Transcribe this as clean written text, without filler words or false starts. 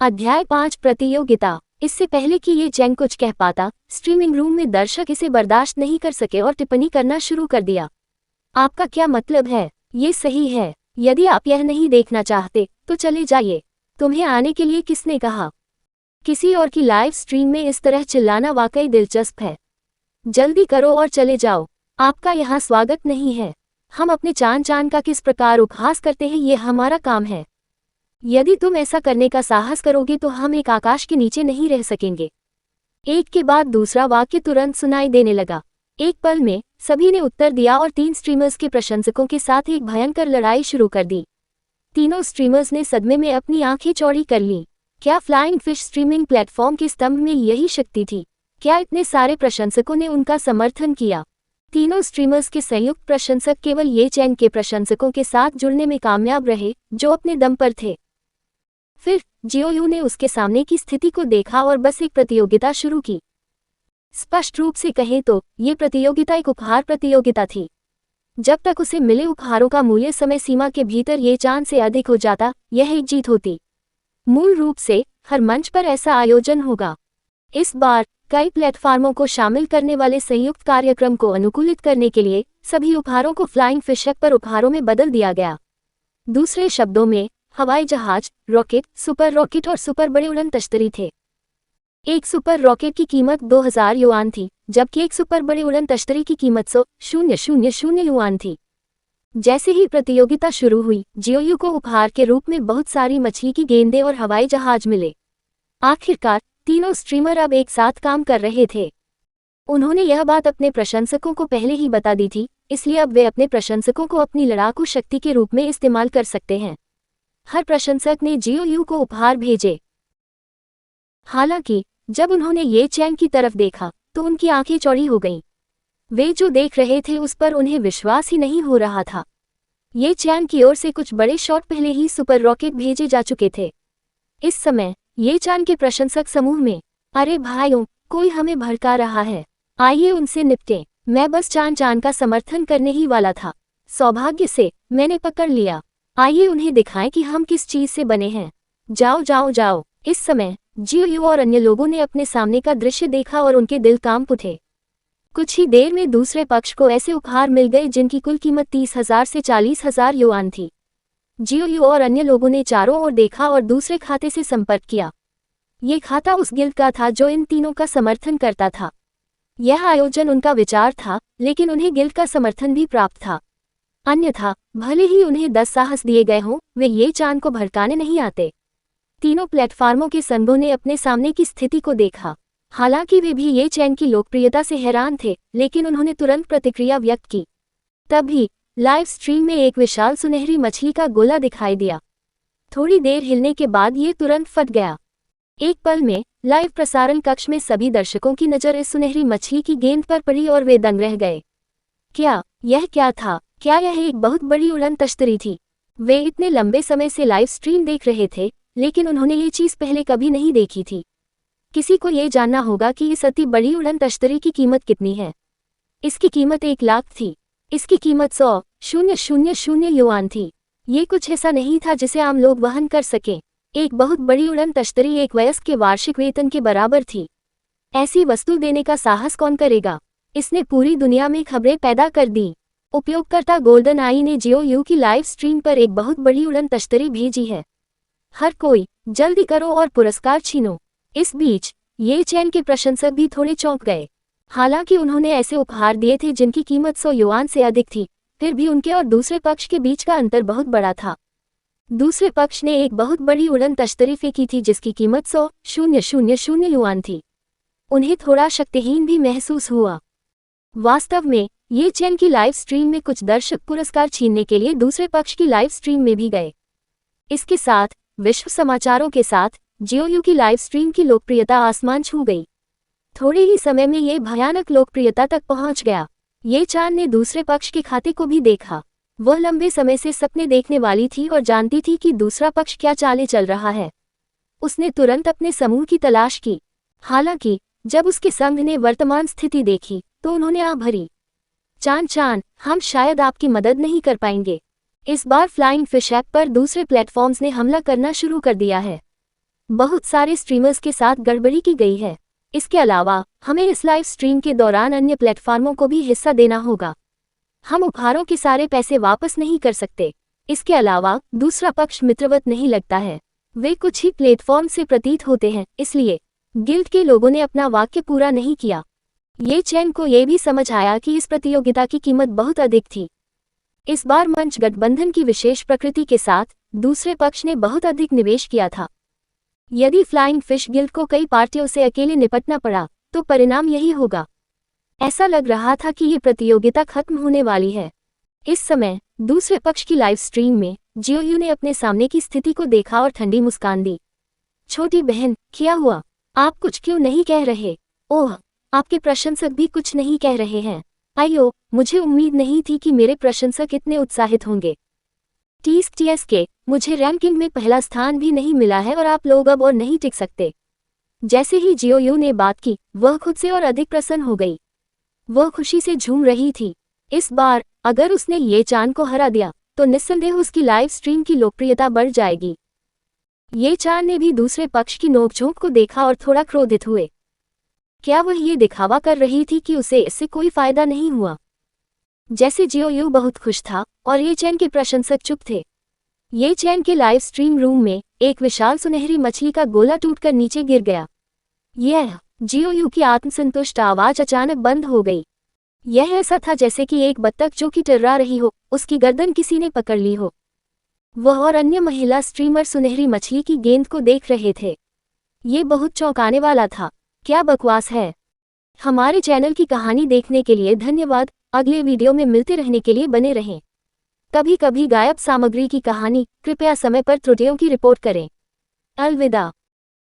अध्याय 5 प्रतियोगिता। इससे पहले कि ये चैंग कुछ कह पाता, स्ट्रीमिंग रूम में दर्शक इसे बर्दाश्त नहीं कर सके और टिप्पणी करना शुरू कर दिया। आपका क्या मतलब है? ये सही है। यदि आप यह नहीं देखना चाहते तो चले जाइए। तुम्हें आने के लिए किसने कहा? किसी और की लाइव स्ट्रीम में इस तरह चिल्लाना वाकई दिलचस्प है। जल्दी करो और चले जाओ। आपका यहाँ स्वागत नहीं है। हम अपने चान चान का किस प्रकार उपहास करते हैं, ये हमारा काम है। यदि तुम ऐसा करने का साहस करोगे तो हम एक आकाश के नीचे नहीं रह सकेंगे। एक के बाद दूसरा वाक्य तुरंत सुनाई देने लगा। एक पल में सभी ने उत्तर दिया और 3 स्ट्रीमर्स के प्रशंसकों के साथ एक भयंकर लड़ाई शुरू कर दी। तीनों स्ट्रीमर्स ने सदमे में अपनी आंखें चौड़ी कर लीं। क्या फ्लाइंग फिश स्ट्रीमिंग प्लेटफॉर्म के स्तंभ में यही शक्ति थी? क्या इतने सारे प्रशंसकों ने उनका समर्थन किया? तीनों स्ट्रीमर्स के संयुक्त प्रशंसक केवल ये चैंग के प्रशंसकों के साथ जुड़ने में कामयाब रहे, जो अपने दम पर थे। फिर जियोयू ने उसके सामने की स्थिति को देखा और बस एक प्रतियोगिता शुरू की। स्पष्ट रूप से कहें तो ये प्रतियोगिता एक उपहार प्रतियोगिता थी। जब तक उसे मिले उपहारों का मूल्य समय सीमा के भीतर ये चांद से अधिक हो जाता, यह एक जीत होती। मूल रूप से हर मंच पर ऐसा आयोजन होगा। इस बार कई प्लेटफार्मों को शामिल करने वाले संयुक्त कार्यक्रम को अनुकूलित करने के लिए सभी उपहारों को फ्लाइंग फिश पर उपहारों में बदल दिया गया। दूसरे शब्दों में हवाई जहाज, रॉकेट, सुपर रॉकेट और सुपर बड़े उड़न तश्तरी थे। एक सुपर रॉकेट की कीमत 2000 युआन थी, जबकि एक सुपर बड़े उड़न तश्तरी की कीमत 100,000 युआन थी। जैसे ही प्रतियोगिता शुरू हुई, जियोयू को उपहार के रूप में बहुत सारी मछली की गेंदें और हवाई जहाज मिले। आखिरकार तीनों स्ट्रीमर अब एक साथ काम कर रहे थे। उन्होंने यह बात अपने प्रशंसकों को पहले ही बता दी थी, इसलिए अब वे अपने प्रशंसकों को अपनी लड़ाकू शक्ति के रूप में इस्तेमाल कर सकते हैं। हर प्रशंसक ने जियोयू को उपहार भेजे। हालांकि जब उन्होंने ये चैंग की तरफ देखा तो उनकी आंखें चौड़ी हो गईं। वे जो देख रहे थे उस पर उन्हें विश्वास ही नहीं हो रहा था। ये चैंग की ओर से कुछ बड़े शॉट पहले ही सुपर रॉकेट भेजे जा चुके थे। इस समय ये चैंग के प्रशंसक समूह में, अरे भाइयों, कोई हमें भड़का रहा है, आइए उनसे निपटें। मैं बस चान चान का समर्थन करने ही वाला था। सौभाग्य से मैंने पकड़ लिया। आइए उन्हें दिखाएं कि हम किस चीज से बने हैं। जाओ जाओ जाओ। इस समय जियोयू और अन्य लोगों ने अपने सामने का दृश्य देखा और उनके दिल कांप उठे। कुछ ही देर में दूसरे पक्ष को ऐसे उपहार मिल गए जिनकी कुल कीमत 30,000 से 40,000 युआन थी। जियोयू और अन्य लोगों ने चारों ओर देखा और दूसरे खाते से संपर्क किया। ये खाता उस गिल्ड का था जो इन तीनों का समर्थन करता था। यह आयोजन उनका विचार था, लेकिन उन्हें गिल्ड का समर्थन भी प्राप्त था। अन्यथा भले ही उन्हें 10 साहस दिए गए हों, वे ये चांद को भड़काने नहीं आते। तीनों प्लेटफार्मों के संघों ने अपने सामने की स्थिति को देखा। हालांकि वे भी ये चैंग की लोकप्रियता से हैरान थे, लेकिन उन्होंने तुरंत प्रतिक्रिया व्यक्त की। तभी लाइव स्ट्रीम में एक विशाल सुनहरी मछली का गोला दिखाई दिया। थोड़ी देर हिलने के बाद ये तुरंत फट गया। एक पल में लाइव प्रसारण कक्ष में सभी दर्शकों की नज़र इस सुनहरी मछली की गेंद पर पड़ी और वे दंग रह गए। यह क्या था? क्या यह एक बहुत बड़ी उड़न तश्तरी थी? वे इतने लंबे समय से लाइव स्ट्रीम देख रहे थे, लेकिन उन्होंने ये चीज़ पहले कभी नहीं देखी थी। किसी को ये जानना होगा कि इस अति बड़ी उड़न तश्तरी की कीमत कितनी है। इसकी कीमत 1 लाख थी। इसकी कीमत 100,000 युआन थी। ये कुछ ऐसा नहीं था जिसे आम लोग वहन कर सकें। एक बहुत बड़ी उड़न तश्तरी एक वयस्क के वार्षिक वेतन के बराबर थी। ऐसी वस्तु देने का साहस कौन करेगा? इसने पूरी दुनिया में खबरें पैदा कर दी। उपयोगकर्ता गोल्डन आई ने जियोयू की लाइव स्ट्रीम पर एक बहुत बड़ी उड़न तश्तरी भेजी है। हर कोई जल्दी करो और पुरस्कार छीनो। इस बीच ये चैंग के प्रशंसक भी थोड़े चौंक गए। हालांकि उन्होंने ऐसे उपहार दिए थे जिनकी कीमत 100 युआन से अधिक थी, फिर भी उनके और दूसरे पक्ष के बीच का अंतर बहुत बड़ा था। दूसरे पक्ष ने एक बहुत बड़ी उड़न तश्तरी फेंकी थी जिसकी कीमत 100,000 युआन थी। उन्हें थोड़ा शक्तिहीन भी महसूस हुआ। वास्तव में ये चैंग की लाइव स्ट्रीम में कुछ दर्शक पुरस्कार छीनने के लिए दूसरे पक्ष की लाइव स्ट्रीम में भी गए। इसके साथ विश्व समाचारों के साथ जियोयू की लाइव स्ट्रीम की लोकप्रियता आसमान छू गई। थोड़े ही समय में ये भयानक लोकप्रियता तक पहुंच गया। ये चांद ने दूसरे पक्ष के खाते को भी देखा। वह लंबे समय से सपने देखने वाली थी और जानती थी कि दूसरा पक्ष क्या चाले चल रहा है। उसने तुरंत अपने समूह की तलाश की। हालांकि जब उसके संघ ने वर्तमान स्थिति देखी तो उन्होंने आह भरी। चान, हम शायद आपकी मदद नहीं कर पाएंगे। इस बार फ्लाइंग फिश ऐप पर दूसरे प्लेटफॉर्म्स ने हमला करना शुरू कर दिया है। बहुत सारे स्ट्रीमर्स के साथ गड़बड़ी की गई है। इसके अलावा हमें इस लाइव स्ट्रीम के दौरान अन्य प्लेटफॉर्मों को भी हिस्सा देना होगा। हम उपहारों के सारे पैसे वापस नहीं कर सकते। इसके अलावा दूसरा पक्ष मित्रवत नहीं लगता है, वे कुछ ही प्लेटफॉर्म से प्रतीत होते हैं, इसलिए गिल्ड के लोगों ने अपना वाक्य पूरा नहीं किया। ये चैन को ये भी समझ आया कि इस प्रतियोगिता की कीमत बहुत अधिक थी। इस बार मंच गठबंधन की विशेष प्रकृति के साथ दूसरे पक्ष ने बहुत अधिक निवेश किया था। यदि फ्लाइंग फिश गिल्ड को कई पार्टियों से अकेले निपटना पड़ा तो परिणाम यही होगा। ऐसा लग रहा था कि ये प्रतियोगिता खत्म होने वाली है। इस समय दूसरे पक्ष की लाइव स्ट्रीम में जियोयू ने अपने सामने की स्थिति को देखा और ठंडी मुस्कान दी। छोटी बहन, क्या हुआ? आप कुछ क्यों नहीं कह रहे? ओह, आपके प्रशंसक भी कुछ नहीं कह रहे हैं। आयो, मुझे उम्मीद नहीं थी कि मेरे प्रशंसक इतने उत्साहित होंगे। TSK, मुझे रैंकिंग में पहला स्थान भी नहीं मिला है और आप लोग अब और नहीं टिक सकते। जैसे ही जियोयू ने बात की, वह खुद से और अधिक प्रसन्न हो गई। वह खुशी से झूम रही थी। इस बार अगर उसने ये चान को हरा दिया तो निस्संदेह उसकी लाइव स्ट्रीम की लोकप्रियता बढ़ जाएगी। ये चान ने भी दूसरे पक्ष की नोकझोंक को देखा और थोड़ा क्रोधित हुए। क्या वह ये दिखावा कर रही थी कि उसे इससे कोई फायदा नहीं हुआ? जैसे जियोयू बहुत खुश था और ये चैन के प्रशंसक चुप थे। ये चैन के लाइव स्ट्रीम रूम में एक विशाल सुनहरी मछली का गोला टूटकर नीचे गिर गया। यह जियोयू की आत्मसंतुष्ट आवाज अचानक बंद हो गई। यह ऐसा था जैसे कि एक बत्तख जो कि टर्रा रही हो, उसकी गर्दन किसी ने पकड़ ली हो। वह और अन्य महिला स्ट्रीमर सुनहरी मछली की गेंद को देख रहे थे। ये बहुत चौंकाने वाला था। क्या बकवास है। हमारे चैनल की कहानी देखने के लिए धन्यवाद। अगले वीडियो में मिलते रहने के लिए बने रहें। कभी कभी गायब सामग्री की कहानी, कृपया समय पर त्रुटियों की रिपोर्ट करें। अलविदा।